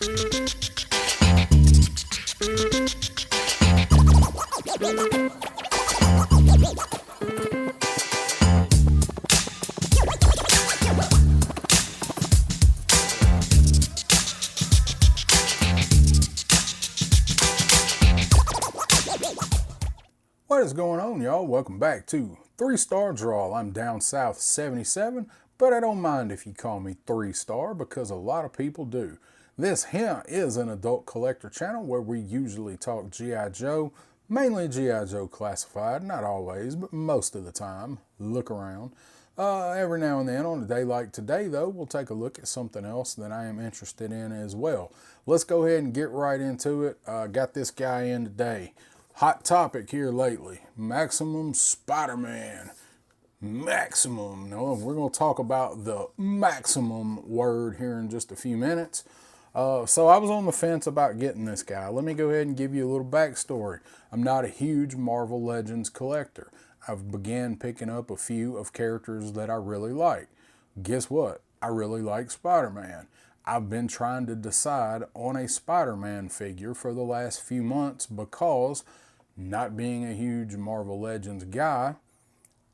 What is going on, y'all? Welcome back to 3-Star Draw. I'm down south 77, but I don't mind if you call me 3-Star because a lot of people do. This here is an adult collector channel where we usually talk G.I. Joe, mainly G.I. Joe classified, not always, but most of the time. Look around. Every now and then, on a day like today, though, we'll take a look at something else that I am interested in as well. Let's go ahead and get right into it. Got this guy in today. Hot topic here lately, Maximum Spider-Man. Maximum. No, we're going to talk about the maximum word here in just a few minutes. So I was on the fence about getting this guy. Let me go ahead and give you a little backstory. I'm not a huge Marvel Legends collector. I've began picking up a few of characters that I really like. Guess what? I really like Spider-Man. I've been trying to decide on a Spider-Man figure for the last few months because, not being a huge Marvel Legends guy,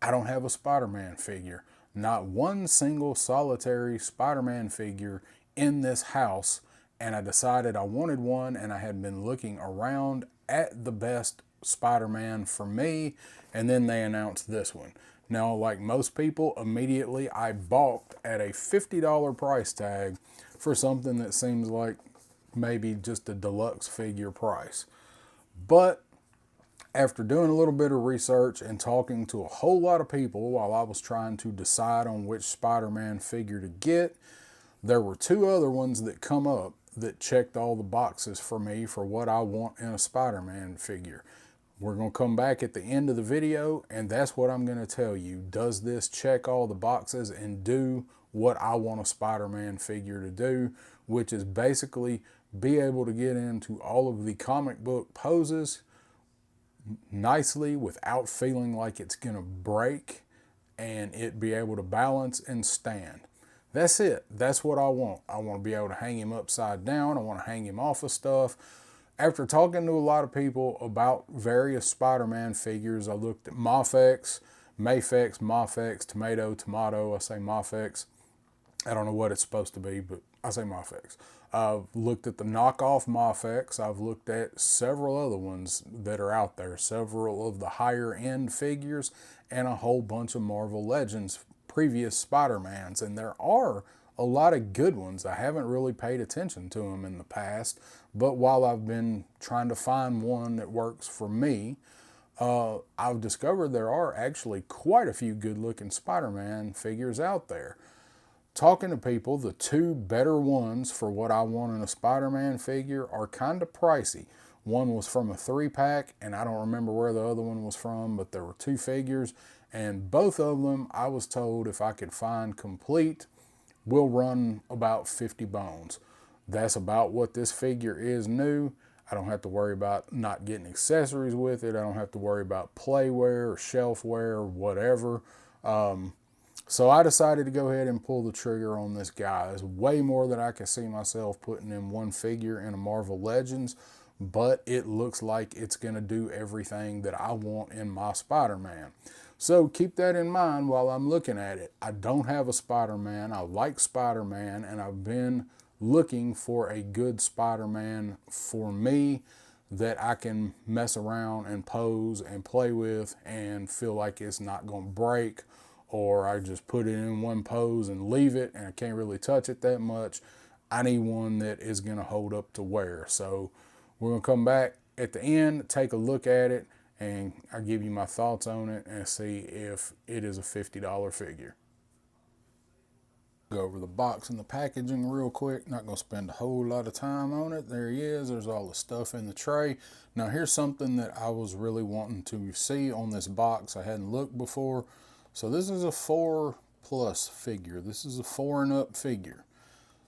I don't have a Spider-Man figure. Not one single solitary Spider-Man figure in this house, and I decided I wanted one, and I had been looking around at the best Spider-Man for me, and then they announced this one. Now, like most people, immediately I balked at a $50 price tag for something that seems like maybe just a deluxe figure price. But after doing a little bit of research and talking to a whole lot of people while I was trying to decide on which Spider-Man figure to get, there were two other ones that come up that checked all the boxes for me for what I want in a Spider-Man figure. We're going to come back at the end of the video, and that's what I'm going to tell you. Does this check all the boxes and do what I want a Spider-Man figure to do, which is basically be able to get into all of the comic book poses nicely without feeling like it's going to break, and it be able to balance and stand. That's it. That's what I want. I want to be able to hang him upside down. I want to hang him off of stuff. After talking to a lot of people about various Spider-Man figures, I looked at Mafex, Mafex, Mafex, Tomato. I say Mafex. I don't know what it's supposed to be, but I say Mafex. I've looked at the knockoff Mafex. I've looked at several other ones that are out there, several of the higher end figures, and a whole bunch of Marvel Legends previous Spider-Mans. And there are a lot of good ones. I haven't really paid attention to them in the past, but while I've been trying to find one that works for me, I've discovered there are actually quite a few good looking Spider-Man figures out there. Talking to people, the two better ones for what I want in a Spider-Man figure are kind of pricey. One was from a 3-pack, and I don't remember where the other one was from, but there were two figures, and both of them, I was told if I could find complete, will run about 50 bones. That's about what this figure is new. I don't have to worry about not getting accessories with it. I don't have to worry about playware or shelfware or whatever. So I decided to go ahead and pull the trigger on this guy. There's way more than I can see myself putting in one figure in a Marvel Legends, but it looks like it's going to do everything that I want in my Spider-Man. So keep that in mind while I'm looking at it. I don't have a Spider-Man. I like Spider-Man, and I've been looking for a good Spider-Man for me that I can mess around and pose and play with and feel like it's not going to break, or I just put it in one pose and leave it and I can't really touch it that much. I need one that is going to hold up to wear. So we're going to come back at the end, take a look at it, and I'll give you my thoughts on it and see if it is a $50 figure. Go over the box and the packaging real quick. Not going to spend a whole lot of time on it. There he is. There's all the stuff in the tray. Now here's something that I was really wanting to see on this box. I hadn't looked before. So this is a 4+ figure. This is a 4 and up figure.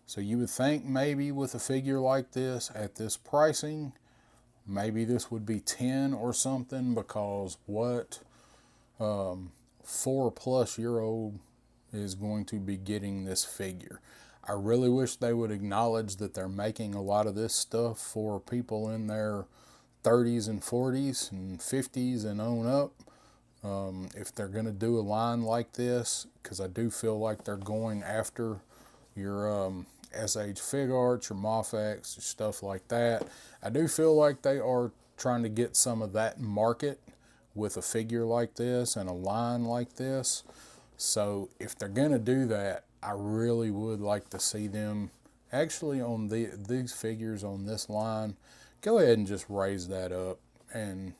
So you would think maybe with a figure like this at this pricing, maybe this would be 10 or something, because what 4+ year old is going to be getting this figure? I really wish they would acknowledge that they're making a lot of this stuff for people in their 30s and 40s and 50s and on up. If they're going to do a line like this, because I do feel like they're going after your SH Fig Arts, your Moffax, stuff like that. I do feel like they are trying to get some of that market with a figure like this and a line like this. So if they're going to do that, I really would like to see them actually on these figures on this line, go ahead and just raise that up and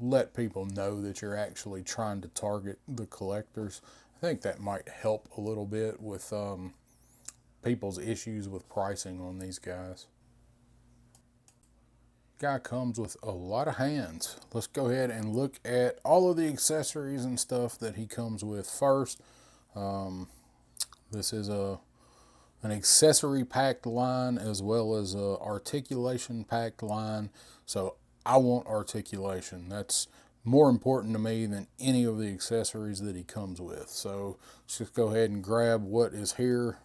let people know that you're actually trying to target the collectors. I think that might help a little bit with people's issues with pricing on these guys. Guy comes with a lot of hands. Let's go ahead and look at all of the accessories and stuff that he comes with first. This is an accessory packed line as well as a articulation packed line. So I want articulation. That's more important to me than any of the accessories that he comes with. So let's just go ahead and grab what is here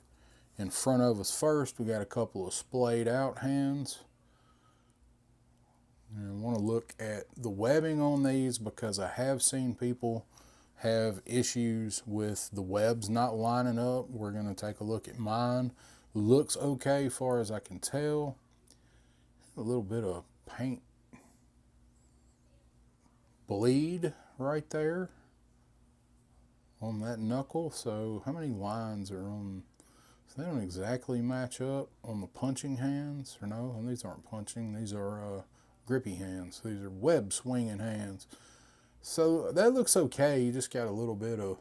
in front of us first. We got a couple of splayed out hands. And I want to look at the webbing on these because I have seen people have issues with the webs not lining up. We're going to take a look at mine. Looks okay far as I can tell. A little bit of paint bleed right there on that knuckle. So how many lines are on? So they don't exactly match up on the punching hands, or no? And these aren't punching. These are grippy hands. These are web swinging hands. So that looks okay. You just got a little bit of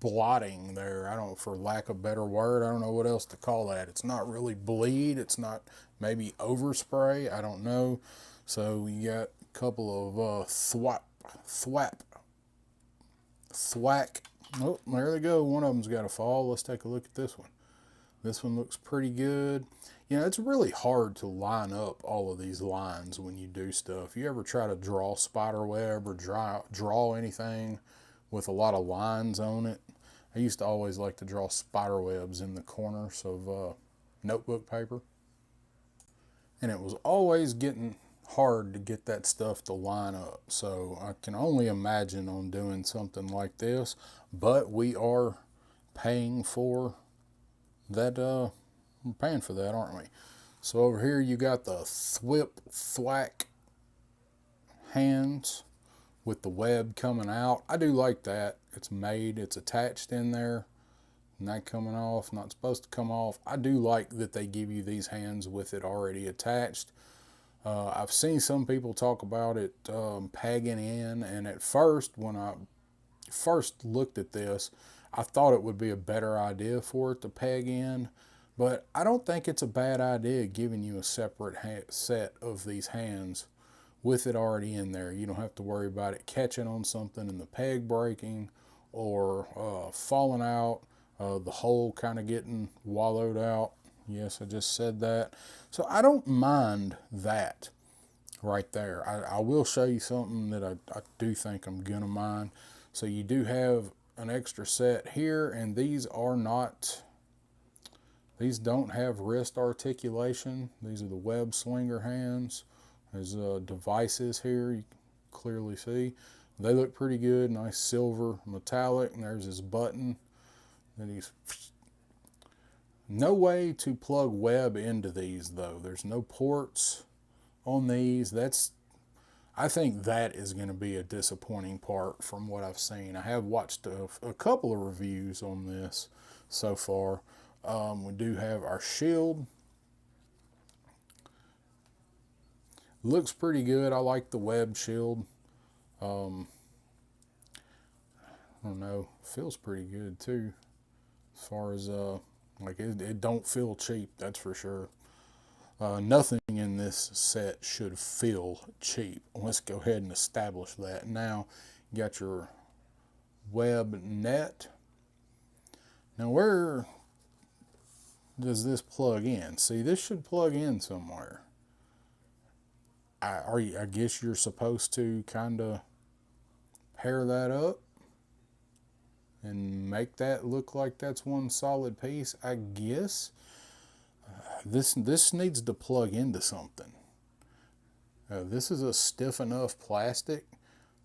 blotting there. I don't, for lack of a better word, I don't know what else to call that. It's not really bleed. It's not maybe overspray. I don't know. So you got a couple of thwack. Oh, there they go. One of them's got to fall. Let's take a look at this one. This one looks pretty good. You know, it's really hard to line up all of these lines when you do stuff. You ever try to draw spider web or draw anything with a lot of lines on it? I used to always like to draw spider webs in the corners of notebook paper. And it was always getting hard to get that stuff to line up. So I can only imagine on doing something like this. But we are paying for that, we're paying for that, aren't we? So over here you got the thwack hands with the web coming out. I do like that. It's made, it's attached in there, not coming off, not supposed to come off. I do like that they give you these hands with it already attached. I've seen some people talk about it pegging in, and at first, when I first looked at this, I thought it would be a better idea for it to peg in, but I don't think it's a bad idea giving you a separate set of these hands with it already in there. You don't have to worry about it catching on something and the peg breaking or falling out, the hole kind of getting wallowed out. Yes, I just said that. So I don't mind that right there. I will show you something that I do think I'm going to mind. So you do have an extra set here, and these don't have wrist articulation. These are the web swinger hands. There's devices here, you can clearly see. They look pretty good, nice silver metallic, and there's his button. Then he's no way to plug web into these though. There's no ports on these. I think that is going to be a disappointing part from what I've seen. I have watched a couple of reviews on this so far. We do have our shield. Looks pretty good. I like the web shield. I don't know. Feels pretty good too. As far as like it don't feel cheap, that's for sure. Nothing in this set should feel cheap. Let's go ahead and establish that. Now, you got your web net. Now, where does this plug in? See, this should plug in somewhere. I guess you're supposed to kind of pair that up. and make that look like that's one solid piece, I guess. This needs to plug into something. This is a stiff enough plastic.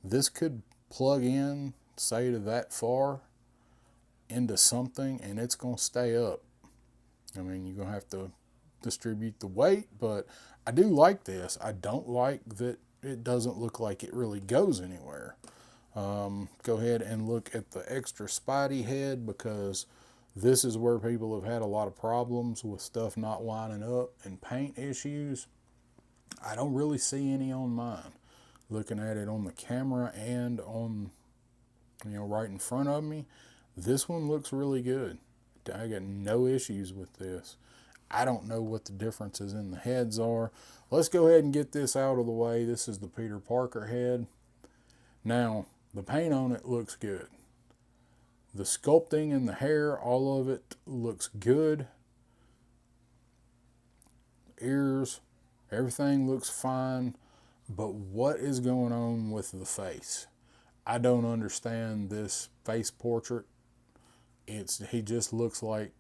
This could plug in, say to that far, into something, and it's going to stay up. I mean, you're going to have to distribute the weight, but I do like this. I don't like that it doesn't look like it really goes anywhere. Go ahead and look at the extra Spidey head, because this is where people have had a lot of problems with stuff not lining up and paint issues. I don't really see any on mine. Looking at it on the camera and on, right in front of me, this one looks really good. I got no issues with this. I don't know what the differences in the heads are. Let's go ahead and get this out of the way. This is the Peter Parker head. Now, the paint on it looks good. The sculpting and the hair, all of it looks good. Ears, everything looks fine. But what is going on with the face? I don't understand this face portrait. He just looks like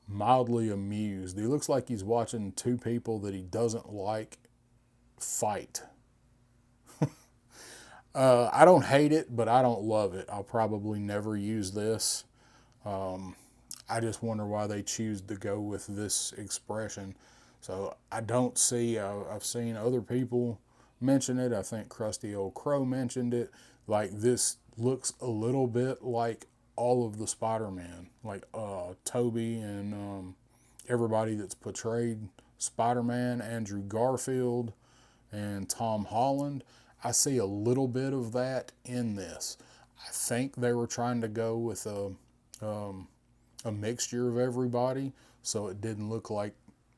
mildly amused. He looks like he's watching two people that he doesn't like fight. I don't hate it, but I don't love it. I'll probably never use this. I just wonder why they choose to go with this expression. So I don't see, I've seen other people mention it. I think Krusty Old Crow mentioned it. Like, this looks a little bit like all of the Spider-Man, like Toby and everybody that's portrayed Spider-Man, Andrew Garfield and Tom Holland. I see a little bit of that in this. I think they were trying to go with a mixture of everybody, so it didn't look like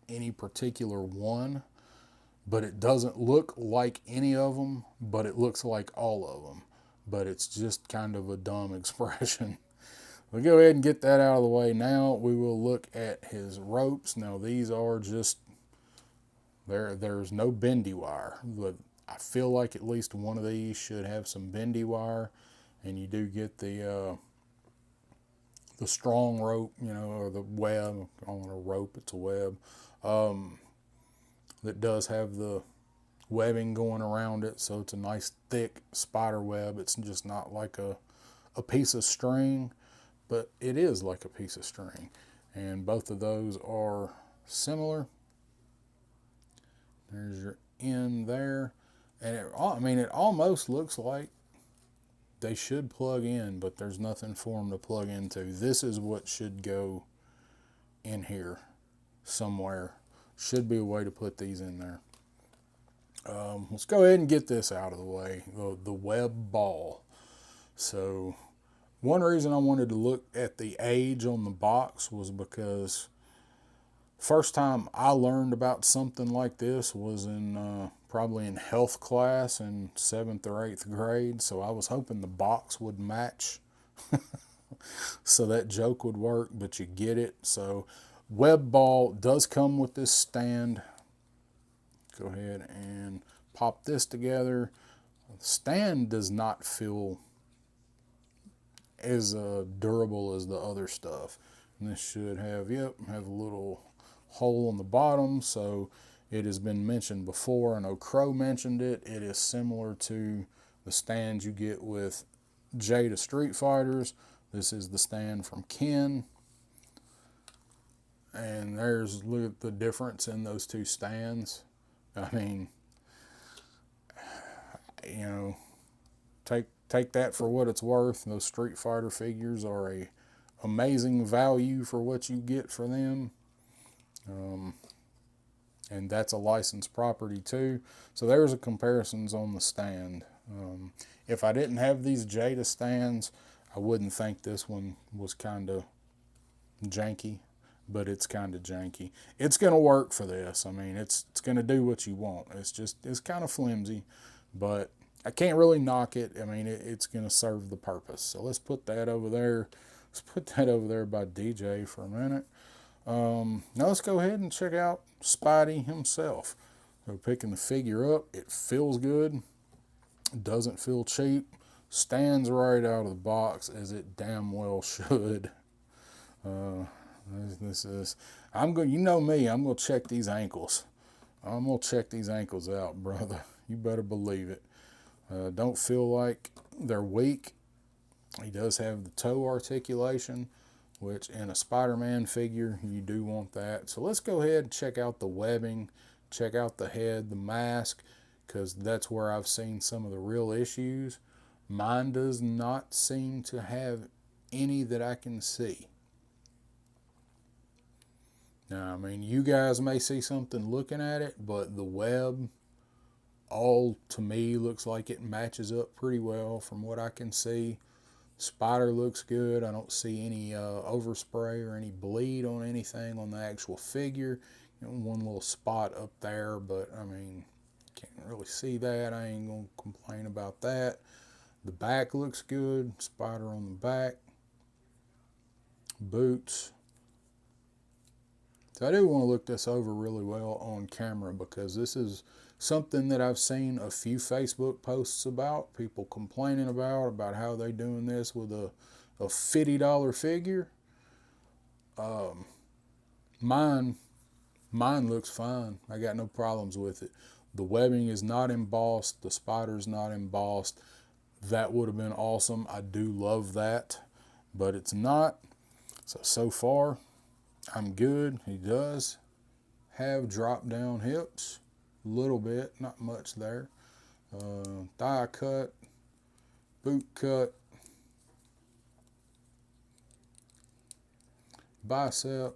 any particular one, but it doesn't look like any of them, but it looks like all of them. But it's just kind of a dumb expression. We'll go ahead and get that out of the way. Now we will look at his ropes. Now these are just, there's no bendy wire, but I feel like at least one of these should have some bendy wire, and you do get the strong rope, or the web. I don't want a rope, it's a web, that does have the webbing going around it, so it's a nice thick spider web. It's just not like a piece of string, but it is like a piece of string. And both of those are similar. There's your end there. And it almost looks like they should plug in, but there's nothing for them to plug into. This is what should go in here somewhere. Should be a way to put these in there. Let's go ahead and get this out of the way, the web ball. So one reason I wanted to look at the age on the box was because first time I learned about something like this was in probably in health class in 7th or 8th grade. So I was hoping the box would match so that joke would work, but you get it. So web ball does come with this stand. Go ahead and pop this together. The stand does not feel as durable as the other stuff. And this should have a little hole on the bottom, so it has been mentioned before. I know Crow mentioned it. It is similar to the stands you get with Jada Street Fighters. This is the stand from Ken. And look at the difference in those two stands. I mean, take that for what it's worth. Those Street Fighter figures are a amazing value for what you get for them. And that's a licensed property too. So there's a comparisons on the stand. If I didn't have these Jada stands, I wouldn't think this one was kind of janky, but it's kind of janky. It's going to work for this. I mean, it's going to do what you want. It's kind of flimsy, but I can't really knock it. I mean, it's going to serve the purpose. So let's put that over there. Let's put that over there by DJ for a minute. Now let's go ahead and check out Spidey himself. So picking the figure up, it feels good. It doesn't feel cheap. Stands right out of the box, as it damn well should. Uh, this is, I'm going. You know me. I'm gonna check these ankles. I'm gonna check these ankles out, brother. You better believe it. Don't feel like they're weak. He does have the toe articulation, which in a Spider-Man figure, you do want that. So let's go ahead and check out the webbing, check out the head, the mask, because that's where I've seen some of the real issues. Mine does not seem to have any that I can see. Now, I mean, you guys may see something looking at it, but the web, all to me, looks like it matches up pretty well from what I can see. Spider looks good. I don't see any overspray or any bleed on anything on the actual figure. You know, one little spot up there, but I mean, can't really see that. I ain't gonna complain about that. The back looks good. Spider on the back. Boots. So I do want to look this over really well on camera, because this is something that I've seen a few Facebook posts about, people complaining about how they doing this with a $50 figure. Mine looks fine. I got no problems with it. The webbing is not embossed. The spider's not embossed. That would have been awesome. I do love that, but it's not. So far, I'm good. He does have drop down hips, a little bit, not much there. Thigh cut, boot cut, bicep.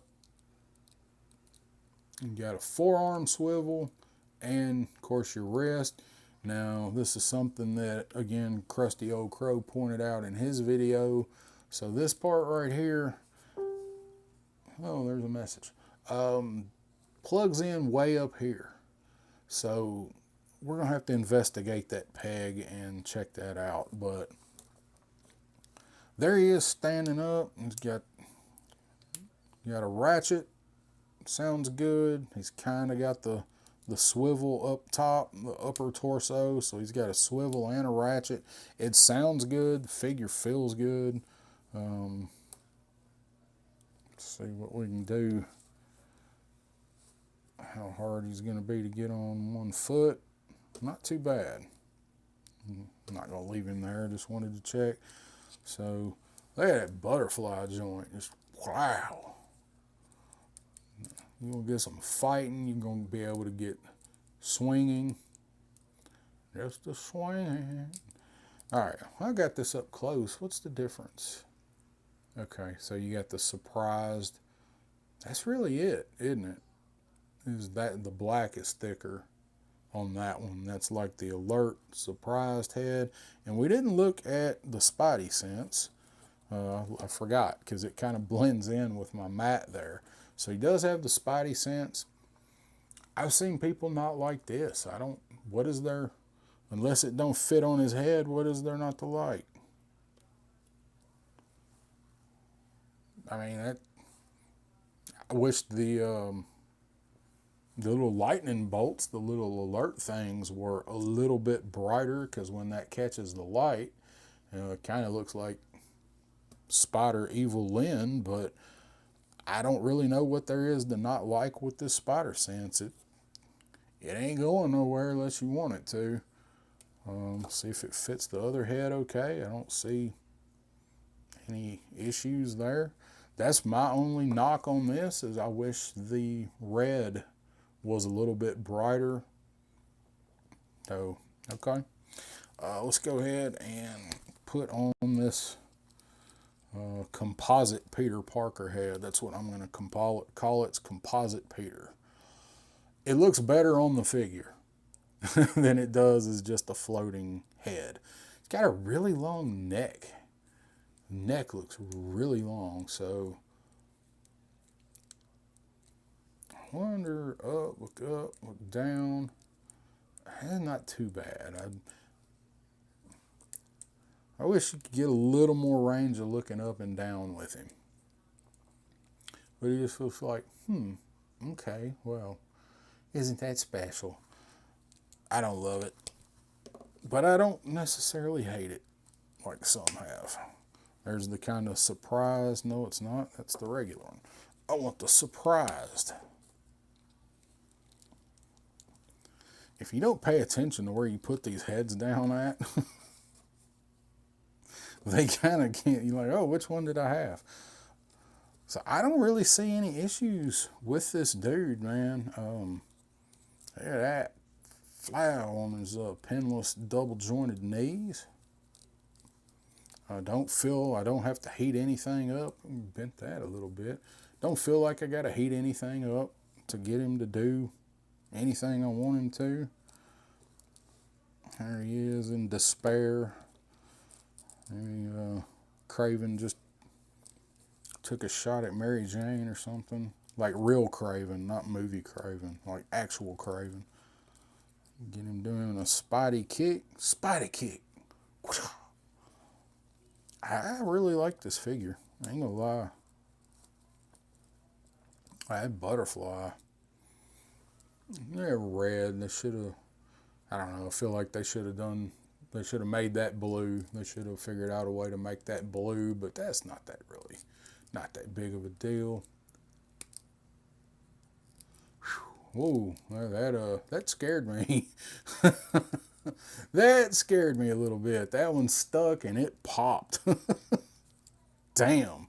You got a forearm swivel, and of course your wrist. Now this is something that, again, Krusty Old Crow pointed out in his video. So this part right here, oh, there's a message, plugs in way up here. So we're gonna have to investigate that peg and check that out. But there he is standing up. He's got a ratchet. Sounds good. He's kind of got the swivel up top, the upper torso. So he's got a swivel and a ratchet. It sounds good. The figure feels good. Let's see what we can do. How hard he's going to be to get on one foot. Not too bad. I'm not going to leave him there. Just wanted to check. So look at that butterfly joint. Just wow. You're going to get some fighting. You're going to be able to get swinging. Just a swing. All right, I got this up close. What's the difference? Okay, so you got the surprised. That's really it, isn't it? Is that the black is thicker on that one. That's like the alert, surprised head. And we didn't look at the Spidey sense. I forgot, because it kind of blends in with my mat there. So he does have the Spidey sense. I've seen people not like this. What is there, unless it don't fit on his head, what is there not to like? I mean, I wish the little lightning bolts, the little alert things, were a little bit brighter, because when that catches the light, it kind of looks like Spider Evil Lynn, but I don't really know what there is to not like with this spider sense. It ain't going nowhere unless you want it to. See if it fits the other head okay. I don't see any issues there. That's my only knock on this, is I wish the red was a little bit brighter. So, okay. Let's go ahead and put on this composite Peter Parker head. That's what I'm going to call it. It's composite Peter. It looks better on the figure than it does as just a floating head. It's got a really long neck. Neck looks really long, so I wonder, look up, look down. Not too bad. I wish you could get a little more range of looking up and down with him. But he just feels like, okay, well, isn't that special? I don't love it, but I don't necessarily hate it. like some have. There's the kind of surprised. No, it's not. That's the regular one. I want the surprised. If you don't pay attention to where you put these heads down at, they kind of can't. You're like, oh, which one did I have? So I don't really see any issues with this dude, man. Look at that flower on his pinless double jointed knees. I don't have to heat anything up. Bent that a little bit. Don't feel like I got to heat anything up to get him to do anything I want him to. There he is in despair. Maybe Craven just took a shot at Mary Jane or something. Like real Craven, not movie Craven. Like actual Craven. Get him doing a Spidey kick. Spidey kick. I really like this figure. I ain't gonna lie. That butterfly. They're red. They should have, I don't know, I feel like they should have made that blue. They should have figured out a way to make that blue, but that's not that big of a deal. Whoa, that scared me. That scared me a little bit. That one stuck and it popped. Damn.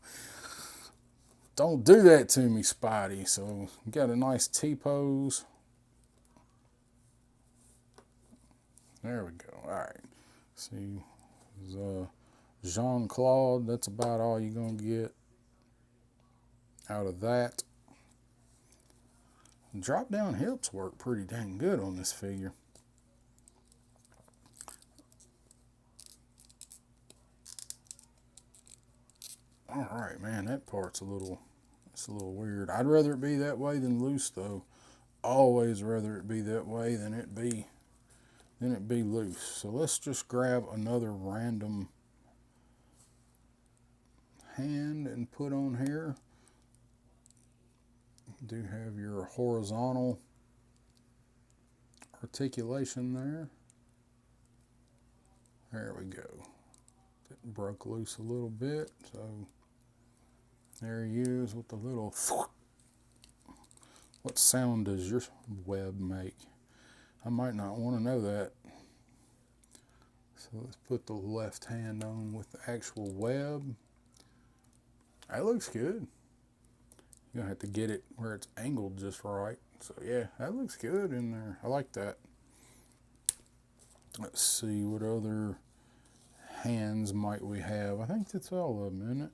Don't do that to me, Spidey. So, got a nice T-pose. There we go. All right. See, Jean-Claude. That's about all you're going to get out of that. Drop down hips work pretty dang good on this figure. All right, man, that part's a little weird. I'd rather it be that way than loose, though. Always rather it be that way than it be loose. So let's just grab another random hand and put on here. You do have your horizontal articulation there. There we go. It broke loose a little bit, so there he is with the little. What sound does your web make? I might not want to know that. So let's put the left hand on with the actual web. That looks good. You're going to have to get it where it's angled just right. So yeah, that looks good in there. I like that. Let's see, what other hands might we have? I think that's all of them, isn't it?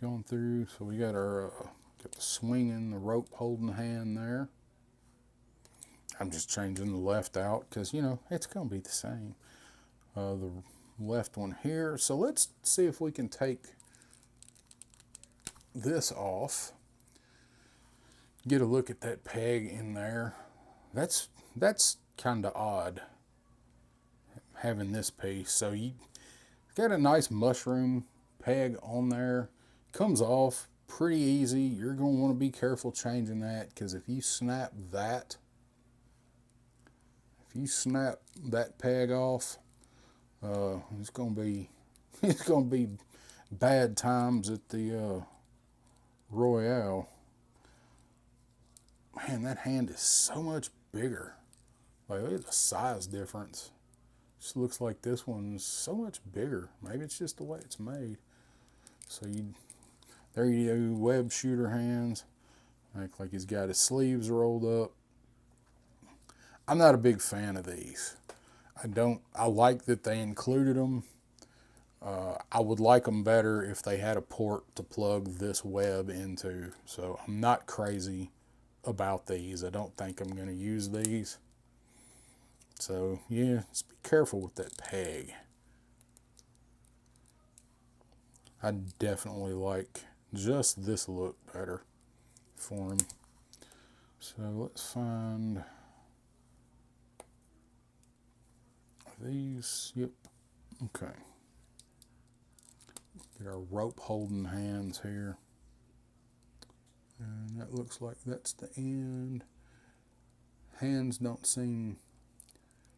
Going through, so we got our got the swinging, the rope holding hand there. I'm just changing the left out because, you know, it's going to be the same. The left one here. So let's see if we can take this off. Get a look at that peg in there. That's kind of odd, having this piece. So you got a nice mushroom peg on there. Comes off pretty easy. You're going to want to be careful changing that, because if you snap that peg off, it's going to be bad times at the Royale. Man, that hand is so much bigger. Like, look at the size difference. Just looks like this one's so much bigger. Maybe it's just the way it's made. So there you go, web shooter hands. Like he's got his sleeves rolled up. I'm not a big fan of these. I like that they included them. I would like them better if they had a port to plug this web into. So I'm not crazy about these. I don't think I'm going to use these. So yeah, just be careful with that peg. I definitely like just this look better for him. So let's find these. Yep. Okay. Get our rope holding hands here. And that looks like that's the end. Hands don't seem,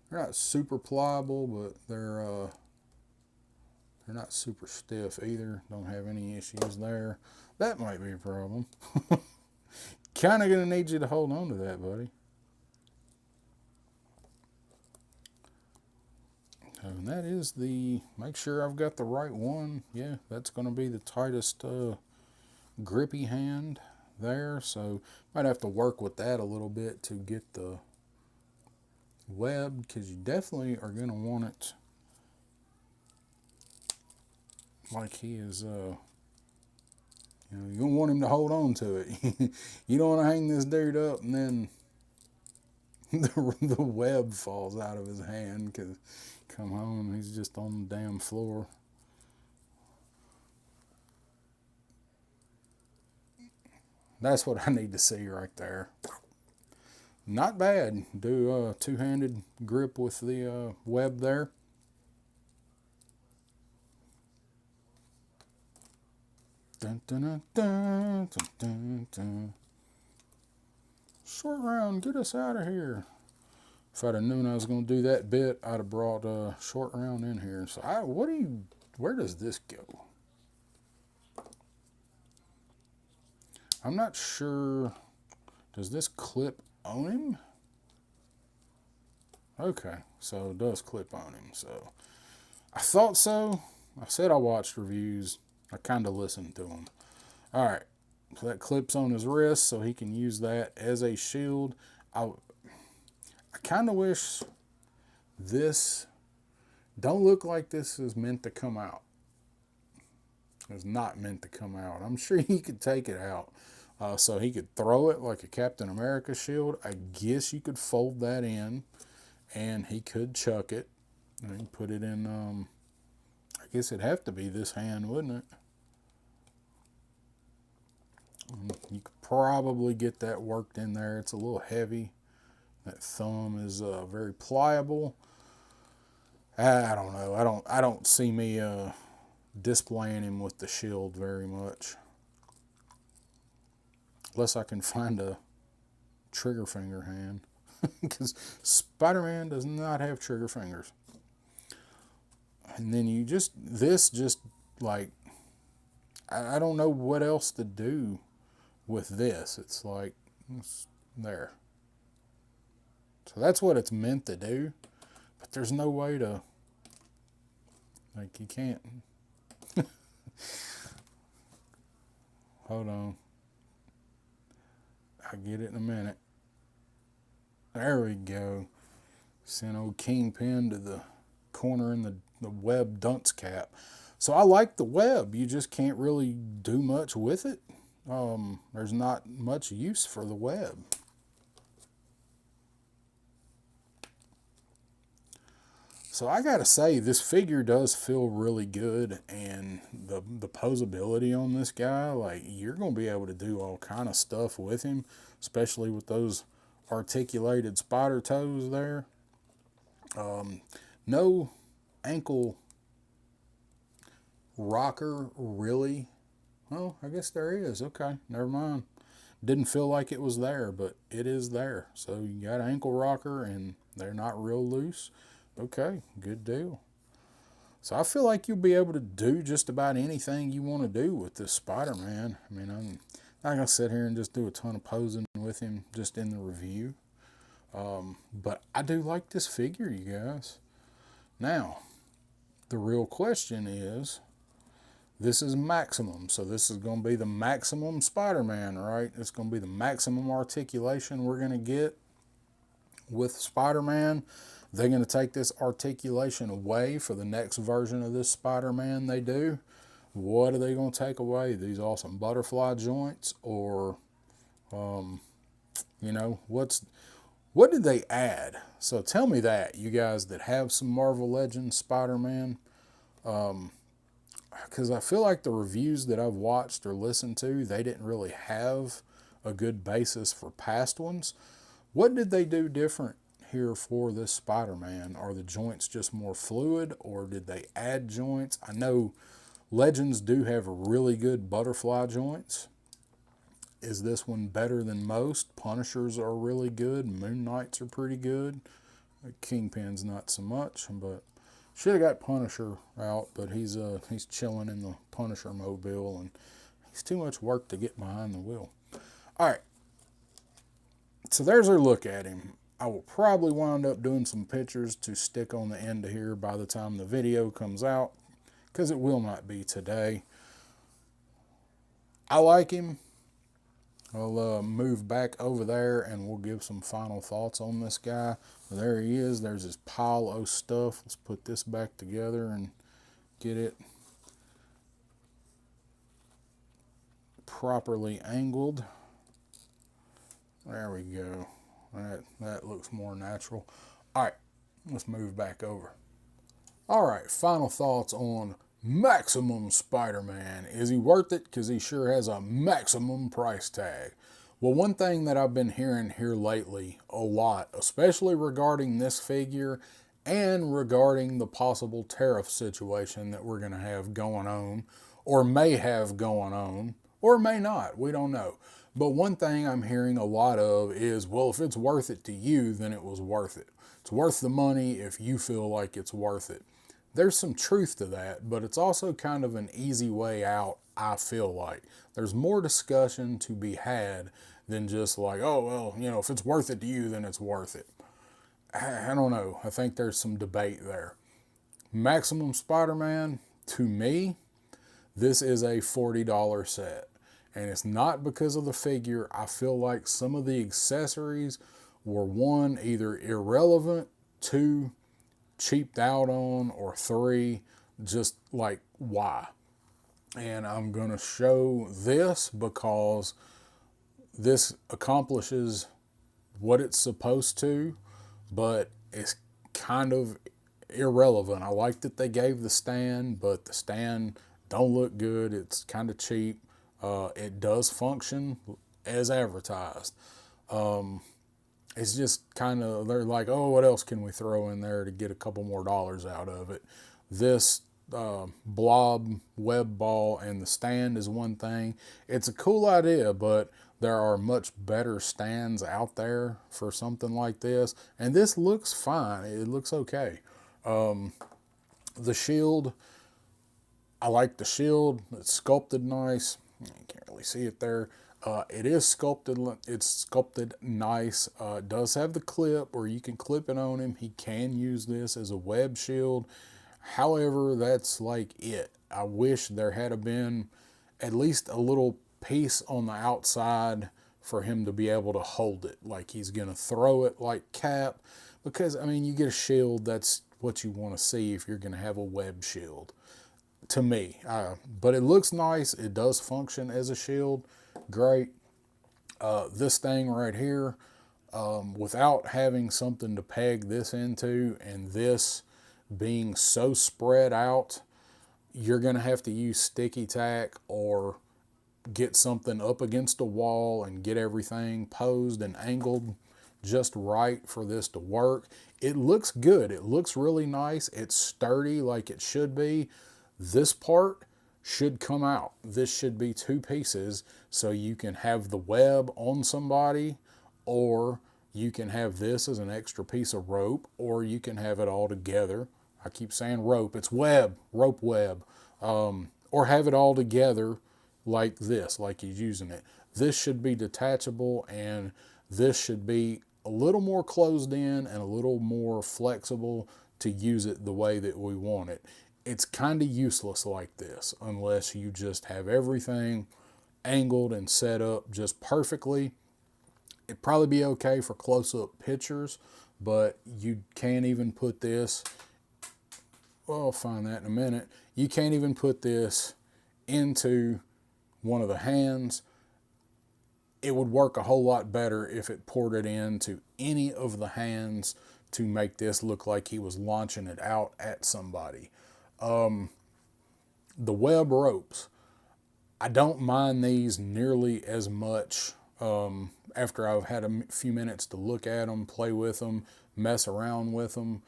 they're not super pliable, but they're They're not super stiff either. Don't have any issues there. That might be a problem. Kind of going to need you to hold on to that, buddy. And that is the, make sure I've got the right one. Yeah, that's going to be the tightest grippy hand there. So might have to work with that a little bit to get the web, because you definitely are going to want it like he is, you know, you don't want him to hold on to it. You don't want to hang this dude up and then the web falls out of his hand, because come home, he's just on the damn floor. That's what I need to see right there. Not bad. Do a two-handed grip with the web there. Dun, dun, dun, dun, dun, dun, dun. Short round, get us out of here. If I'd have known I was going to do that bit, I'd have brought a short round in here. So where does this go? I'm not sure. Does this clip on him? Okay, so it does clip on him. So I thought so. I said I watched reviews. I kind of listened to them. All right, so that clips on his wrist, so he can use that as a shield. I kind of wish this don't look like this is meant to come out. It's not meant to come out. I'm sure he could take it out. So he could throw it like a Captain America shield. I guess you could fold that in, and he could chuck it and put it in, I guess it'd have to be this hand, wouldn't it? You could probably get that worked in there. It's a little heavy. That thumb is very pliable. I don't know. I don't see me displaying him with the shield very much, unless I can find a trigger finger hand, because Spider-Man does not have trigger fingers. And then this just like, I don't know what else to do with this. It's like, it's there. So that's what it's meant to do, but there's no way to, like, you can't. Hold on. I'll get it in a minute. There we go. Send old Kingpin to the corner in the web dunce cap. So I like the web. You just can't really do much with it. There's not much use for the web. So I gotta say, this figure does feel really good, and the posability on this guy, like, you're gonna be able to do all kind of stuff with him, especially with those articulated spider toes there. No ankle rocker, really. Oh, I guess there is. Okay, never mind. Didn't feel like it was there, but it is there. So you got an ankle rocker, and they're not real loose. Okay, good deal. So I feel like you'll be able to do just about anything you want to do with this Spider-Man. I mean, I'm not going to sit here and just do a ton of posing with him just in the review. But I do like this figure, you guys. Now, the real question is, this is maximum. So this is going to be the maximum Spider-Man, right? It's going to be the maximum articulation we're going to get with Spider-Man. They're going to take this articulation away for the next version of this Spider-Man they do. What are they going to take away? These awesome butterfly joints? Or, you know, what did they add? So tell me that, you guys that have some Marvel Legends Spider-Man. Because I feel like the reviews that I've watched or listened to, they didn't really have a good basis for past ones. What did they do different here for this Spider-Man? Are the joints just more fluid, or did they add joints? I know Legends do have really good butterfly joints. Is this one better than most? Punishers are really good. Moon Knights are pretty good. Kingpin's not so much, but Should have got Punisher out, but he's chilling in the Punisher mobile, and he's too much work to get behind the wheel. All right, so there's our look at him. I will probably wind up doing some pictures to stick on the end of here by the time the video comes out, because it will not be today. I like him. I'll move back over there and we'll give some final thoughts on this guy. There he is. There's his pile of stuff. Let's put this back together and get it properly angled. There we go. That looks more natural. All right, let's move back over. All right, final thoughts on Maximum Spider-Man. Is he worth it? Because he sure has a maximum price tag. Well, one thing that I've been hearing here lately a lot, especially regarding this figure and regarding the possible tariff situation that we're going to have going on, or may have going on, or may not, we don't know. But one thing I'm hearing a lot of is, well, if it's worth it to you, then it was worth it. It's worth the money if you feel like it's worth it. There's some truth to that, but it's also kind of an easy way out, I feel like. There's more discussion to be had than just like, oh, well, you know, if it's worth it to you, then it's worth it. I don't know. I think there's some debate there. Maximum Spider-Man, to me, this is a $40 set. And it's not because of the figure. I feel like some of the accessories were, one, either irrelevant, two, cheaped out on, or three, just like, why? And I'm going to show this because this accomplishes what it's supposed to, but it's kind of irrelevant. I like that they gave the stand, but the stand don't look good. It's kind of cheap. It does function as advertised. It's just kind of, they're like, oh, what else can we throw in there to get a couple more dollars out of it? This blob web ball and the stand is one thing. It's a cool idea, but there are much better stands out there for something like this. And this looks fine. It looks okay. The shield, I like the shield. It's sculpted nice. You can't really see it there. It is sculpted. It's sculpted nice. It does have the clip where you can clip it on him. He can use this as a web shield. However, that's like it. I wish there had been at least a little piece on the outside for him to be able to hold it. Like he's going to throw it like Cap. Because, I mean, you get a shield, that's what you want to see if you're going to have a web shield. To me. But it looks nice. It does function as a shield. Great. This thing right here, without having something to peg this into and this being so spread out, you're going to have to use sticky tack or get something up against a wall and get everything posed and angled just right for this to work. It looks good. It looks really nice. It's sturdy like it should be. This part should come out. This should be two pieces, so you can have the web on somebody, or you can have this as an extra piece of rope, or you can have it all together. I keep saying rope. It's web, rope web. Or have it all together like this, like he's using it. This should be detachable, and this should be a little more closed in and a little more flexible to use it the way that we want it. It's kind of useless like this unless you just have everything angled and set up just perfectly. It'd probably be okay for close-up pictures, but you can't even put this, well, I'll find that in a minute. You can't even put this into one of the hands. It would work a whole lot better if it ported into any of the hands to make this look like he was launching it out at somebody. The web ropes, I don't mind these nearly as much after I've had a few minutes to look at them, play with them, mess around with them.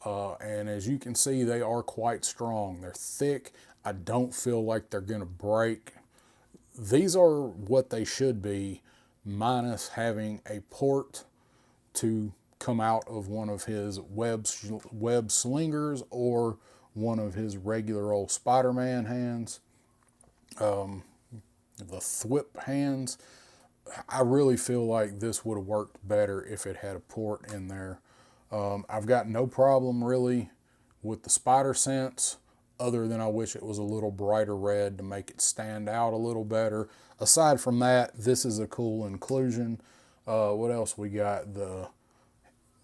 And as you can see, they are quite strong. They're thick. I don't feel like they're going to break. These are what they should be, minus having a port to come out of one of his web slingers or one of his regular old Spider-Man hands, the thwip hands. I really feel like this would have worked better if it had a port in there. I've got no problem really with the spider sense, other than I wish it was a little brighter red to make it stand out a little better. Aside from that, this is a cool inclusion. What else we got?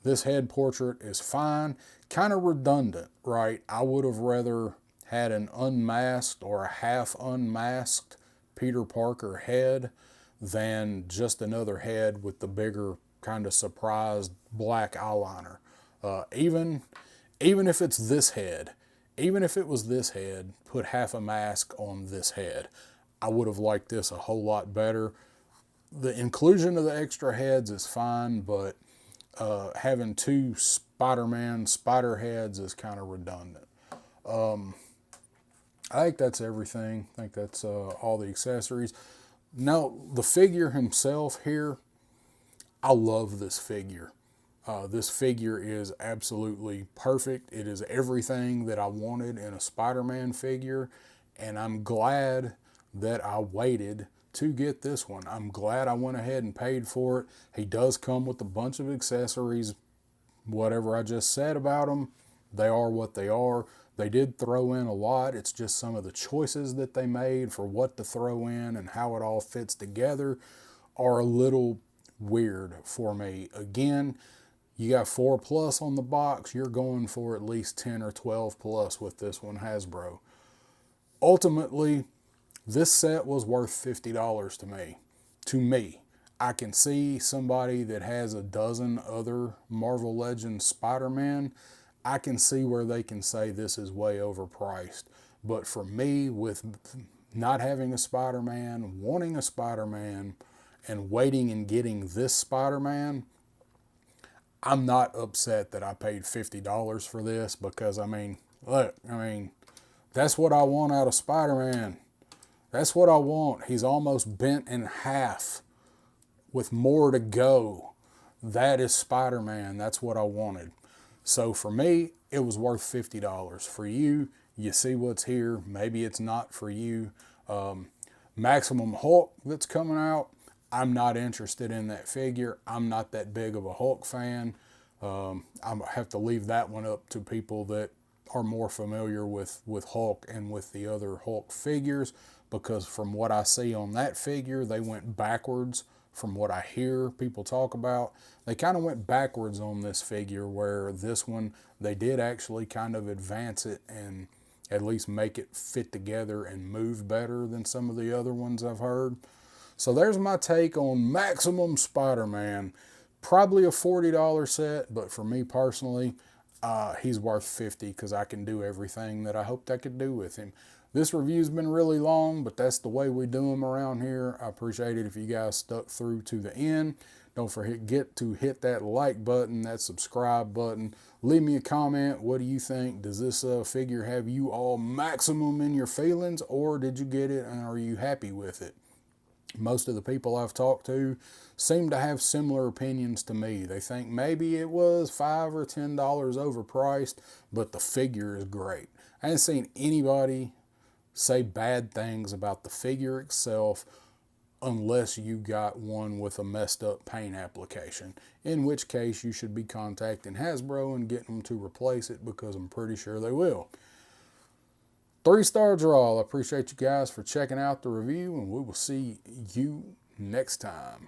This head portrait is fine. Kind of redundant, right? I would have rather had an unmasked or a half unmasked Peter Parker head than just another head with the bigger kind of surprised black eyeliner. Even if it's this head, even if it was this head, put half a mask on this head, I would have liked this a whole lot better. The inclusion of the extra heads is fine, but having two Spider-Man spider heads is kind of redundant. I think that's everything. I think that's all the accessories. Now, the figure himself here, I love this figure. This figure is absolutely perfect. It is everything that I wanted in a Spider-Man figure, and I'm glad that I waited to get this one. I'm glad I went ahead and paid for it. He does come with a bunch of accessories. Whatever I just said about them, they are what they are. They did throw in a lot. It's just some of the choices that they made for what to throw in and how it all fits together are a little weird for me. Again, you got 4+ on the box. You're going for at least 10 or 12+ with this one, Hasbro. Ultimately, this set was worth $50 to me. To me. I can see somebody that has a dozen other Marvel Legends Spider-Man. I can see where they can say this is way overpriced. But for me, with not having a Spider-Man, wanting a Spider-Man, and waiting and getting this Spider-Man, I'm not upset that I paid $50 for this because, look, that's what I want out of Spider-Man. That's what I want. He's almost bent in half with more to go. That is Spider-Man. That's what I wanted. So for me, it was worth $50. For you, you see what's here. Maybe it's not for you. Maximum Hulk that's coming out, I'm not interested in that figure. I'm not that big of a Hulk fan. I have to leave that one up to people that are more familiar with Hulk and with the other Hulk figures, because from what I see on that figure, they went backwards. From what I hear people talk about, they kind of went backwards on this figure, where this one, they did actually kind of advance it and at least make it fit together and move better than some of the other ones I've heard. So there's my take on Maximum Spider-Man. Probably a $40 set, but for me personally, he's worth $50 because I can do everything that I hoped I could do with him. This review's been really long, but that's the way we do them around here. I appreciate it if you guys stuck through to the end. Don't forget to hit that like button, that subscribe button. Leave me a comment. What do you think? Does this figure have you all maximum in your feelings, or did you get it and are you happy with it? Most of the people I've talked to seem to have similar opinions to me. They think maybe it was $5 or $10 overpriced, but the figure is great. I haven't seen anybody say bad things about the figure itself unless you got one with a messed up paint application, in which case you should be contacting Hasbro and getting them to replace it, because I'm pretty sure they will. 3-star draw. I appreciate you guys for checking out the review, and we will see you next time.